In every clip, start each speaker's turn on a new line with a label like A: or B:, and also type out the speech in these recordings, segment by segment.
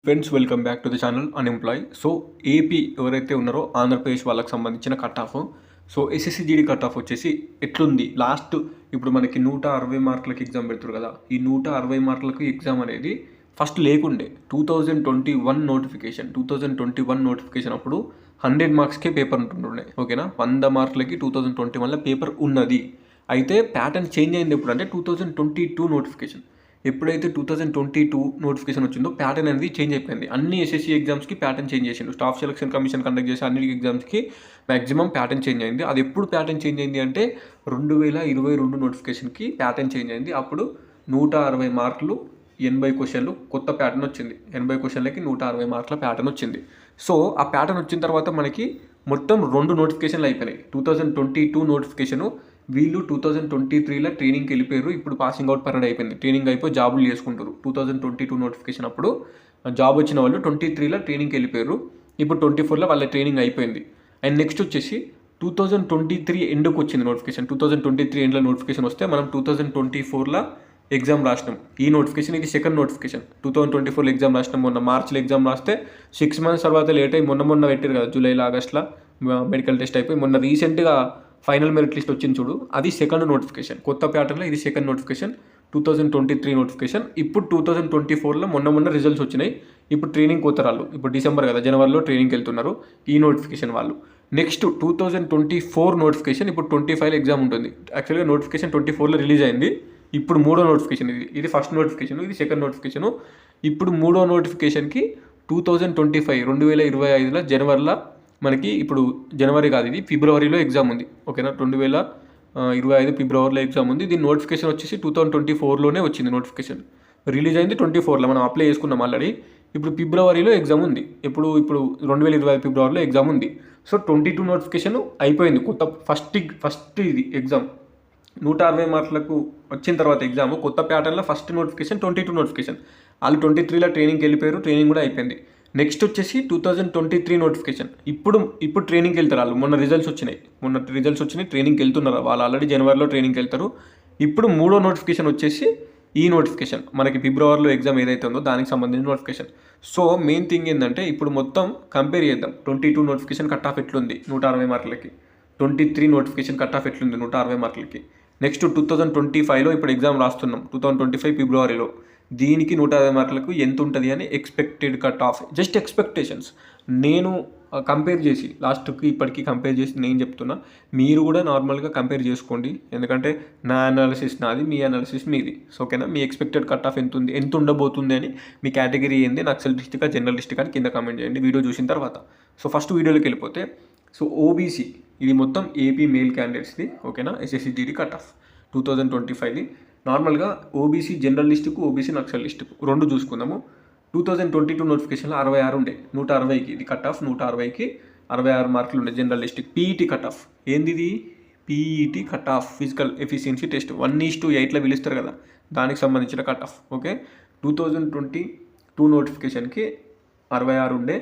A: Friends welcome back to the channel unemploy. So AP ఎవరైతే ఉన్నారో ఆంధ్రప్రదేశ్ వాళ్ళకి సంబంధించిన cut off. So SSC GD cut off వచ్చేసి ఎట్లుంది లాస్ట్ ఇప్పుడు మనకి 160 మార్కులకి ఎగ్జామ్ పెడుతున్నారు కదా. ఈ 160 మార్కులకి ఎగ్జామ్ అనేది ఫస్ట్ లేకుండే 2021 నోటిఫికేషన్ అప్పుడు 100 మార్క్స్కే పేపర్ ఉంటుండే. ఓకేనా, 100 మార్కులకి 2021లో పేపర్ ఉన్నది. అయితే ప్యాటర్న్ చేంజ్ అయింది ఎప్పుడు అంటే 2022 నోటిఫికేషన్. ఎప్పుడైతే 2022 నోటిఫికేషన్ వచ్చిందో ప్యాటర్న్ అనేది చేంజ్ అయిపోయింది. అన్ని ఎస్ఎస్సి ఎగ్జామ్స్కి ప్యాటర్న్ చేంజ్ చేసిండు. స్టాఫ్ సెలక్షన్ కమిషన్ కండక్ట్ చేసి అన్ని ఎగ్జామ్స్కి మ్యాక్సిమం ప్యాటర్న్ చేంజ్ అయింది. అది ఎప్పుడు ప్యాటర్న్ చేంజ్ అయింది అంటే 2022 నోటిఫికేషన్కి ప్యాటర్న్ చేంజ్ అయింది. అప్పుడు 160 మార్కులు 80 క్వశ్చన్లు కొత్త ప్యాటర్న్ వచ్చింది. 80 క్వశ్చన్లకి 160 మార్కుల ప్యాటర్న్ వచ్చింది. సో ఆ ప్యాటర్న్ వచ్చిన తర్వాత మనకి మొత్తం 2 నోటిఫికేషన్లు అయిపోయినాయి. 2022 నోటిఫికేషను వీళ్ళు 2023లో ట్రైనింగ్కి వెళ్ళిపోయారు. ఇప్పుడు పాసింగ్ అవుట్ పరేడ్ అయిపోయింది. ట్రైనింగ్ అయిపోయి జాబులు చేసుకుంటారు. 2022 నోటిఫికేషన్ అప్పుడు జాబ్ వచ్చిన వాళ్ళు 23లో ట్రైనింగ్కి వెళ్ళిపోయారు. ఇప్పుడు 24లో వాళ్ళ ట్రైనింగ్ అయిపోయింది. అండ్ నెక్స్ట్ వచ్చేసి 2023 ఎండ్కి వచ్చింది నోటిఫికేషన్. 2023 ఎండ్లో నోటిఫికేషన్ వస్తే మనం 2024లో ఎగ్జామ్ రాసినాం. ఈ నోటిఫికేషన్ ఇది సెకండ్ నోటిఫికేషన్. 2024లో ఎగ్జామ్ రాసినాం. మొన్న మార్చిలో ఎగ్జామ్ రాస్తే 6 months తర్వాత లేట్ అయ్యి మొన్న పెట్టారు కదా, జూలైలో ఆగస్ట్లో మెడికల్ టెస్ట్ అయిపోయి మొన్న రీసెంట్గా ఫైనల్ మెరిట్ లిస్ట్ వచ్చింది చూడు, అది సెకండ్ నోటిఫికేషన్. కొత్త ప్యాటర్న్లో ఇది సెకండ్ నోటిఫికేషన్. 2023 నోటిఫికేషన్. ఇప్పుడు 2024లో మొన్న రిజల్ట్స్ వచ్చినాయి. ఇప్పుడు ట్రైనింగ్ కోతరాళ్ళు ఇప్పుడు డిసెంబర్ కదా, జనవరిలో ట్రైనింగ్కి వెళ్తున్నారు ఈ నోటిఫికేషన్ వాళ్ళు. Next 2024 notification. ఇప్పుడు 25లో ఎగ్జామ్ ఉంటుంది. యాక్చువల్గా నోటిఫికేషన్ 24లో రిలీజ్ అయింది. ఇప్పుడు మూడో నోటిఫికేషన్. ఇది ఫస్ట్ నోటిఫికేషన్, ఇది సెకండ్ నోటిఫికేషను. ఇప్పుడు మూడో నోటిఫికేషన్కి 2025లో జనవరిలో మనకి ఇప్పుడు జనవరి కాదు, ఇది ఫిబ్రవరిలో ఎగ్జామ్ ఉంది. ఓకేనా, 2025 ఫిబ్రవరిలో ఎగ్జామ్ ఉంది. దీని నోటిఫికేషన్ వచ్చేసి 2024లోనే వచ్చింది. నోటిఫికేషన్ రిలీజ్ అయింది 24లో, మనం అప్లై చేసుకున్నాం ఆల్రెడీ. ఇప్పుడు ఫిబ్రవరిలో ఎగ్జామ్ ఉంది. ఇప్పుడు 2025 ఫిబ్రవరిలో ఎగ్జామ్ ఉంది. సో 22 నోటిఫికేషన్ అయిపోయింది. కొత్త ఫస్ట్ ఇది ఎగ్జామ్ 160 మార్కులకు వచ్చిన తర్వాత ఎగ్జామ్ కొత్త ప్యాటర్న్లో ఫస్ట్ నోటిఫికేషన్ 22 నోటిఫికేషన్. వాళ్ళు 23లో ట్రైనింగ్కి వెళ్ళిపోయారు. ట్రైనింగ్ కూడా అయిపోయింది. నెక్స్ట్ వచ్చేసి 2023 నోటిఫికేషన్. ఇప్పుడు ట్రైనింగ్కి వెళ్తారు వాళ్ళు. మొన్న రిజల్ట్స్ వచ్చినాయి ట్రైనింగ్కి వెళ్తున్నారు వాళ్ళు. ఆల్రెడీ జనవరిలో ట్రైనింగ్కి వెళ్తారు. ఇప్పుడు మూడో నోటిఫికేషన్ వచ్చేసి ఈ నోటిఫికేషన్ మనకి ఫిబ్రవరిలో ఎగ్జామ్ ఏదైతే ఉందో దానికి సంబంధించిన నోటిఫికేషన్. సో మెయిన్ థింగ్ ఏంటంటే ఇప్పుడు మొత్తం కంపేర్ చేద్దాం. 22 నోటిఫికేషన్ కట్ ఆఫ్ ఎట్లుంది 160 మార్కులకి, 23 నోటిఫికేషన్ కట్ ఆఫ్ ఎట్లుంది 160 మార్కులకి. నెక్స్ట్ 2025లో ఇప్పుడు ఎగ్జామ్ రాస్తున్నాం 2025 ఫిబ్రవరిలో. దీనికి 150 మార్కులకు ఎంత ఉంటుంది అని expected cut off, just expectations. నేను కంపేర్ చేసి లాస్ట్కి ఇప్పటికీ కంపేర్ చేసి నేను చెప్తున్నా, మీరు కూడా నార్మల్గా కంపేర్ చేసుకోండి. ఎందుకంటే నా అనాలిసిస్ నాది, మీ అనాలిసిస్ మీది. సో ఓకేనా, మీ ఎక్స్పెక్టెడ్ కట్ ఆఫ్ ఎంత ఉండబోతుంది అని, మీ కేటగిరీ ఏంది, నక్సల్ డిస్ట్రిక్ట్ జనరల్ డిస్ట్రిక్ట్ అని కింద కామెంట్ చేయండి వీడియో చూసిన తర్వాత. సో ఫస్ట్ వీడియోలోకి వెళ్ళిపోతే, సో ఓబీసీ ఇది మొత్తం ఏపీ మేల్ క్యాండిడేట్స్ది. ఓకేనా, ఎస్ఎస్సిజిడి కట్ ఆఫ్ 2025ది. నార్మల్గా ఓబీసీ జనరల్ లిస్టుకు, ఓబీసీ నక్సల్ లిస్టుకు రెండు చూసుకుందాము. 2022 నోటిఫికేషన్లో 66 ఉండే, 160కి ఇది కట్ ఆఫ్. 160కి 66 మార్కులు ఉండే జనరల్ లిస్టుకి. పీఈటీ కట్ ఆఫ్ ఏంది ఇది, PET cut off physical efficiency test 1:8లో పిలుస్తారు కదా, దానికి సంబంధించిన కట్ ఆఫ్. ఓకే, 2022 నోటిఫికేషన్కి 66 ఉండే,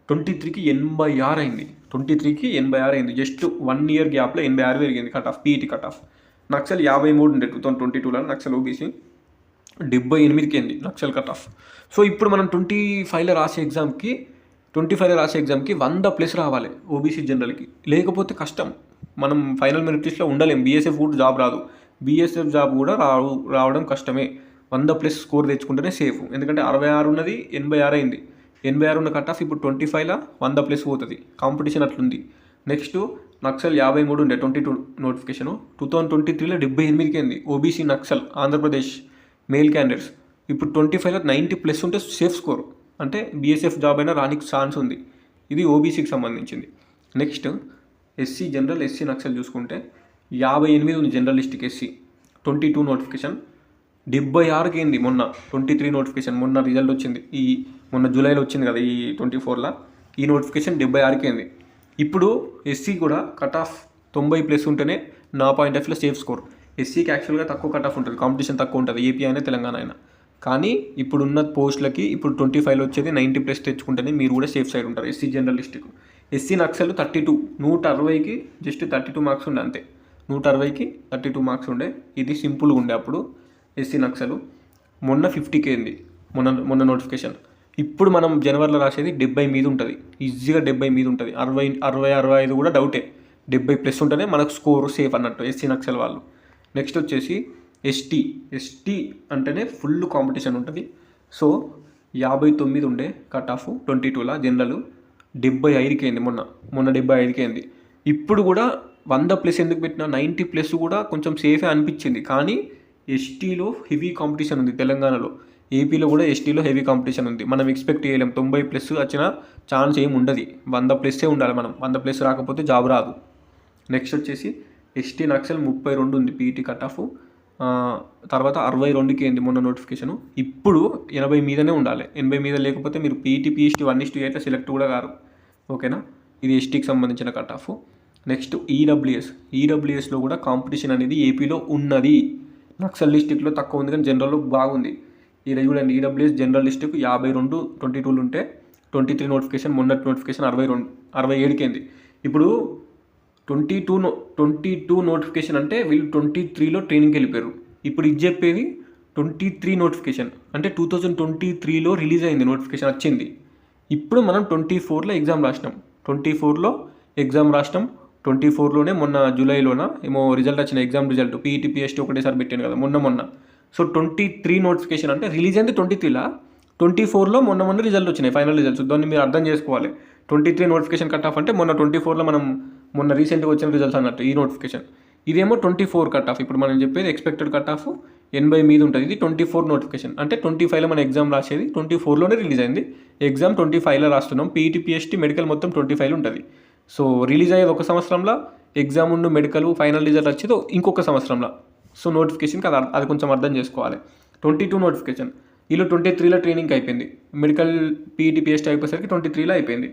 A: 23కి 86 అయింది. 23కి 86 అయింది. జస్ట్ 1 year గ్యాప్లో 86 పెరిగింది cut off, PET cut of. Naxal 53 ఉండే 2022లో, నక్సల్ ఓబీసీ 78కి అయింది నక్సల్ కట్ ఆఫ్. సో ఇప్పుడు మనం 25లో రాసే ఎగ్జామ్కి 100+ రావాలి ఓబీసీ జనరల్కి, లేకపోతే కష్టం. మనం ఫైనల్ మెరిట్ లిస్ట్లో ఉండలేం. బీఎస్ఎఫ్ కూడా జాబ్ రాదు, బీఎస్ఎఫ్ జాబ్ కూడా రావడం కష్టమే. 100+ స్కోర్ తెచ్చుకుంటేనే సేఫ్. ఎందుకంటే 66 ఉన్నది 86 అయింది. 86 ఉన్న కట్ ఆఫ్ ఇప్పుడు 25లో 100+ పోతుంది. కాంపిటీషన్ అట్లుంది. నెక్స్ట్ నక్సల్ 53 ఉండే 22 నోటిఫికేషను, 2023లో 78కి అయింది. OBC Naxal Andhra Pradesh male candidates ఇప్పుడు 25లో 90+ ఉంటే సేఫ్ స్కోర్, అంటే బీఎస్ఎఫ్ జాబ్ అయినా రానికి ఛాన్స్ ఉంది. ఇది ఓబీసీకి సంబంధించింది. Next SC general, SC Naxal చూసుకుంటే 58 ఉంది జనరల్ లిస్ట్కి ఎస్సీ. 22 నోటిఫికేషన్ 76కి అయింది. మొన్న 23 నోటిఫికేషన్ మొన్న రిజల్ట్ వచ్చింది, మొన్న జూలైలో వచ్చింది కదా ఈ 24లో. ఈ నోటిఫికేషన్ 76కి అయింది. ఇప్పుడు ఎస్సీ కూడా కట్ ఆఫ్ 90+ ఉంటేనే నా పాయింట్ ఆఫ్ వ్యూలో సేఫ్ స్కోర్. ఎస్సీకి యాక్చువల్గా తక్కువ కట్ ఆఫ్ ఉంటుంది, కాంపిటీషన్ తక్కువ ఉంటుంది, ఏపీ అయినా తెలంగాణ అయినా. కానీ ఇప్పుడున్న పోస్టులకి ఇప్పుడు 25లో వచ్చేది 90+ తెచ్చుకుంటేనే మీరు కూడా సేఫ్ సైడ్ ఉంటారు ఎస్సీ జనరల్ లిస్టుకు. ఎస్సీ నక్సల్ 32, 160కి జస్ట్ 32 మార్క్స్ ఉండే అంతే. 160కి 32 మార్క్స్ ఉండే. ఇది సింపుల్గా ఉండే అప్పుడు ఎస్సీ నక్సల్. మొన్న 50కి అయింది మొన్న నోటిఫికేషన్. ఇప్పుడు మనం జనవరిలో రాసేది 70 మీద ఉంటుంది, ఈజీగా 70 మీద ఉంటుంది. 65 కూడా డౌటే, 70+ ఉంటేనే మనకు స్కోర్ సేఫ్ అన్నట్టు ఎస్సీ నక్సల్ వాళ్ళు. నెక్స్ట్ వచ్చేసి ఎస్టీ అంటేనే ఫుల్ కాంపిటీషన్ ఉంటుంది. సో 59 ఉండే కట్ ఆఫ్ 22లా జనరల్, 75కి అయింది మొన్న 75కి అయింది. ఇప్పుడు కూడా 100+ ఎందుకు పెట్టినా, 90+ కూడా కొంచెం సేఫే అనిపించింది. కానీ ఎస్టీలో హెవీ కాంపిటీషన్ ఉంది తెలంగాణలో, ఏపీలో కూడా ఎస్టీలో హెవీ కాంపిటీషన్ ఉంది. మనం ఎక్స్పెక్ట్ చేయలేం 90+ వచ్చిన ఛాన్స్ ఏమి ఉండదు, 100+ ఉండాలి. మనం 100+ రాకపోతే జాబ్ రాదు. నెక్స్ట్ వచ్చేసి ఎస్టీ నక్సల్ 32 ఉంది పీఈటీ కట్ ఆఫ్. తర్వాత 62కి అయింది మొన్న నోటిఫికేషను. ఇప్పుడు 80 మీదనే ఉండాలి, 80 మీద లేకపోతే మీరు పీఈటీ పిఎస్టీ 1:8 సెలెక్ట్ కూడా కారు. ఓకేనా, ఇది ఎస్టీకి సంబంధించిన కట్ ఆఫ్. నెక్స్ట్ ఈడబ్ల్యూఎస్లో కూడా కాంపిటీషన్ అనేది ఏపీలో ఉన్నది. నక్సల్ డిస్టిక్లో తక్కువ ఉంది కానీ జనరల్లో బాగుంది. ఇది చూడండి, ఈడబ్ల్యూఎస్ జనరల్ డిస్టిక్ 52 22 ఉంటే 23 నోటిఫికేషన్, మొన్నటి నోటిఫికేషన్ 67కి అయింది. ఇప్పుడు 22 నోటిఫికేషన్ అంటే వీళ్ళు 23లో ట్రైనింగ్కి వెళ్ళిపోయారు. ఇప్పుడు ఇది చెప్పేది 23 నోటిఫికేషన్ అంటే 2023లో రిలీజ్ అయింది, నోటిఫికేషన్ వచ్చింది. ఇప్పుడు మనం 24లో ఎగ్జామ్ రాసినాం, 24లోనే మొన్న జూలైలోన ఏమో రిజల్ట్ వచ్చిన ఎగ్జామ్ రిజల్ట్, పీఈటీ పిఎస్టీ ఒకటేసారి పెట్టాను కదా మొన్న. సో 23 నోటిఫికేషన్ అంటే రిలీజ్ అయింది 23లా, 24లో మొన్న రిజల్ట్ వచ్చినాయి, ఫైనల్ రిజల్ట్స్. దాన్ని మీరు అర్థం చేసుకోవాలి. 23 నోటిఫికేషన్ కట్ ఆఫ్ అంటే మొన్న 24లో మనం మొన్న రీసెంట్గా వచ్చిన రిజల్ట్స్ అన్నట్టు ఈ నోటిఫికేషన్. ఇదేమో 24 కట్ ఆఫ్. ఇప్పుడు మనం చెప్పేది ఎక్స్పెక్టెడ్ కట్ ఆఫ్ 80 మీద ఉంటుంది. ఇది 24 నోటిఫికేషన్ అంటే 25లో మన ఎగ్జామ్ రాసేది 24లోనే రిలీజ్ అయింది. ఎగ్జామ్ 25లో రాస్తున్నాం. పీఈటీ పిఎస్టీ మెడికల్ మొత్తం 25లో ఉంటుంది. సో రిలీజ్ అయ్యేది ఒక సంవత్సరంలో, ఎగ్జామ్ ఉండు మెడికల్ ఫైనల్ రిజల్ట్ వచ్చేది ఇంకొక సంవత్సరంలో. సో నోటిఫికేషన్కి అది కొంచెం అర్థం చేసుకోవాలి. 22 నోటిఫికేషన్, వీళ్ళు 23లో ట్రైనింగ్ అయిపోయింది, మెడికల్ పీఈటీ పిఎస్టీ అయిపోయేసరికి 23లో అయిపోయింది.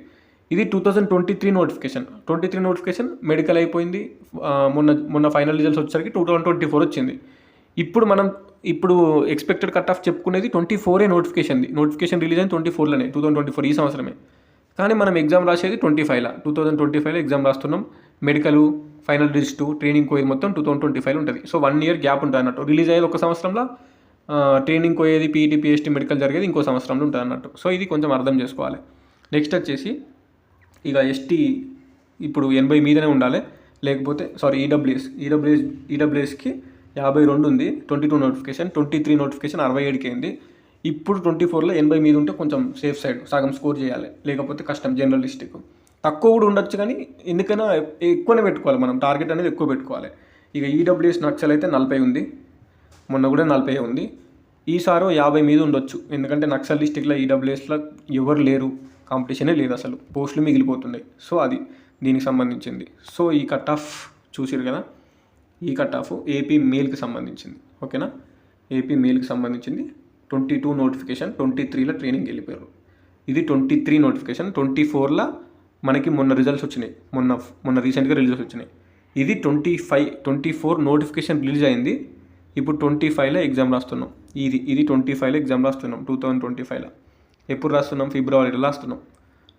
A: ఇది 2023 నోటిఫికేషన్. 23 నోటిఫికేషన్ మెడికల్ అయిపోయింది, మొన్న ఫైనల్ రిజల్ట్స్ వచ్చేసరికి 2024 వచ్చింది. ఇప్పుడు ఎక్స్పెక్టెడ్ కట్ ఆఫ్ చెప్పుకునేది 24 నోటిఫికేషన్ రిలీజ్ అయింది 24లోనే, 2024 ఈ సంవత్సరమే. కానీ మనం ఎగ్జామ్ రాసేది 2025లో ఎగ్జామ్ రాస్తున్నాం. మెడికల్ ఫైనల్ రిజిస్టు ట్రైనింగ్ పోయేది మొత్తం 2025లో ఉంటుంది. సో 1 year గ్యాప్ ఉంటుంది అన్నట్టు. రిలీజ్ అయ్యేది ఒక సంవత్సరంలో, ట్రైనింగ్ పోయేది పీఈటీ పిఎస్టీ మెడికల్ జరిగేది ఇంకో సంవత్సరంలో ఉంటుంది అన్నట్టు. సో ఇది కొంచెం అర్థం చేసుకోవాలి. నెక్స్ట్ వచ్చేసి ఇక ఎస్టీ ఇప్పుడు 80 మీదనే ఉండాలి, లేకపోతే ఈడబ్ల్యూఎస్కి 52 ఉంది, 22 నోటిఫికేషన్, 23 నోటిఫికేషన్ 67కి అయింది. ఇప్పుడు 24లో 80 మీద ఉంటే కొంచెం సేఫ్ సైడ్, సగం స్కోర్ చేయాలి, లేకపోతే కష్టం. జనరల్ డిస్టిక్ తక్కువ కూడా ఉండొచ్చు కానీ ఎందుకైనా ఎక్కువనే పెట్టుకోవాలి, మనం టార్గెట్ అనేది ఎక్కువ పెట్టుకోవాలి. ఇక ఈడబ్ల్యూఎస్ నక్సల్ అయితే 40 ఉంది, మొన్న కూడా 40 ఉంది. ఈసారి 50 మీద ఉండొచ్చు, ఎందుకంటే నక్సల్ డిస్టిక్లో ఈడబ్ల్యూఎస్లో ఎవరు లేరు, కాంపిటీషనే లేదు, అసలు పోస్టులు మిగిలిపోతున్నాయి. సో అది దీనికి సంబంధించింది. సో ఈ కట్ ఆఫ్ చూసిరు కదా, ఈ కట్ ఆఫ్ ఏపీ మెయిల్కి సంబంధించింది. ఓకేనా, ఏపీ మెయిల్కి సంబంధించింది. 22 నోటిఫికేషన్, 23లో ట్రైనింగ్ వెళ్ళిపోయారు. ఇది 23 నోటిఫికేషన్. 24లో మనకి మొన్న రిజల్ట్స్ వచ్చినాయి, మొన్న రీసెంట్గా రిజల్ట్స్ వచ్చినాయి. ఇది 24 నోటిఫికేషన్ రిలీజ్ అయింది. ఇప్పుడు 25లో ఎగ్జామ్ రాస్తున్నాం. ఇది 25లో ఎగ్జామ్ రాస్తున్నాం, 2025లో. ఎప్పుడు రాస్తున్నాం? ఫిబ్రవరిలో రాస్తున్నాం.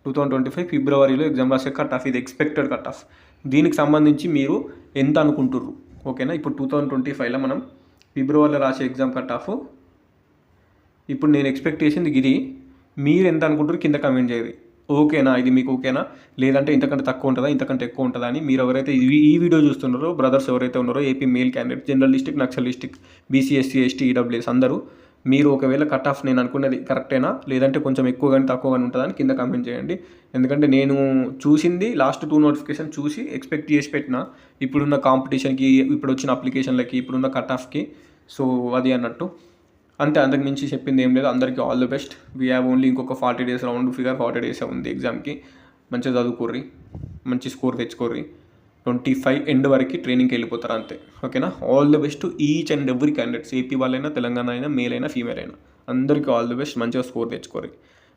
A: 2025 ఫిబ్రవరిలో ఎగ్జామ్ రాసే కట్ ఆఫ్, ఇది ఎక్స్పెక్టెడ్ కట్ ఆఫ్. దీనికి సంబంధించి మీరు ఎంత అనుకుంటుర్రు? ఓకేనా, ఇప్పుడు 2025లో మనం ఫిబ్రవరిలో రాసే ఎగ్జామ్ కట్ ఆఫ్. ఇప్పుడు నేను ఎక్స్పెక్ట్ చేసింది ఇది, మీరు ఎంత అనుకుంటారు కింద కమెంట్ చేయండి. ఓకేనా, ఇది మీకు ఓకేనా, లేదంటే ఇంతకంటే తక్కువ ఉంటుందా, ఇంతకంటే ఎక్కువ ఉంటుందా అని. మీరు ఎవరైతే ఈ వీడియో చూస్తున్నారో, బ్రదర్స్ ఎవరైతే ఉన్నారో, AP mail candidate, general district, Naxal district, BC, SC, ST, EWS అందరూ, మీరు ఒకవేళ కట్ ఆఫ్ నేను అనుకున్నది కరెక్టేనా, లేదంటే కొంచెం ఎక్కువ కానీ తక్కువ కానీ ఉంటుందని కింద కామెంట్ చేయండి. ఎందుకంటే నేను చూసింది లాస్ట్ 2 నోటిఫికేషన్ చూసి ఎక్స్పెక్ట్ చేసి పెట్టిన, ఇప్పుడున్న కాంపిటీషన్కి, ఇప్పుడు వచ్చిన అప్లికేషన్లకి, ఇప్పుడున్న కట్ ఆఫ్కి. సో అది అన్నట్టు అంతే, అంతకు మించి చెప్పింది ఏం లేదు. అందరికీ all the best. We have only ఇంకొక 40 days, రౌండ్ ఫిగర్ 40 days ఉంది ఎగ్జామ్కి. మంచిగా చదువుకోర్రి, మంచి స్కోర్ తెచ్చుకోర్రి. 25 ఎండ్ వరకు ట్రైనింగ్కి వెళ్ళిపోతారు అంతే. ఓకేనా, all the best each and every candidates, AP వాళ్ళైనా, తెలంగాణ అయినా, మేల్ అయినా, ఫీమేల్ అయినా, అందరికీ ఆల్ ది బెస్ట్. మంచిగా స్కోర్ తెచ్చుకోర్రి.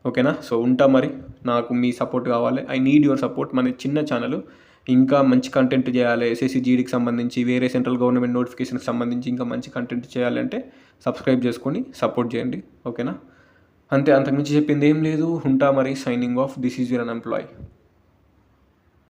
A: ఓకేనా, సో ఉంటా మరి. నాకు మీ సపోర్ట్ కావాలి, ఐ నీడ్ యువర్ సపోర్ట్. మన చిన్న ఛానల్, ఇంకా మంచి కంటెంట్ చేయాలి, ఎస్ఎస్సి జీడీకి సంబంధించి, వేరే సెంట్రల్ గవర్నమెంట్ నోటిఫికేషన్కి సంబంధించి ఇంకా మంచి కంటెంట్ చేయాలంటే సబ్స్క్రైబ్ చేసుకొని సపోర్ట్ చేయండి. ఓకేనా, అంతే, అంతకుమించి చెప్పింది ఏం లేదు. ఉంటా మరి. Signing off. This is your unemploy.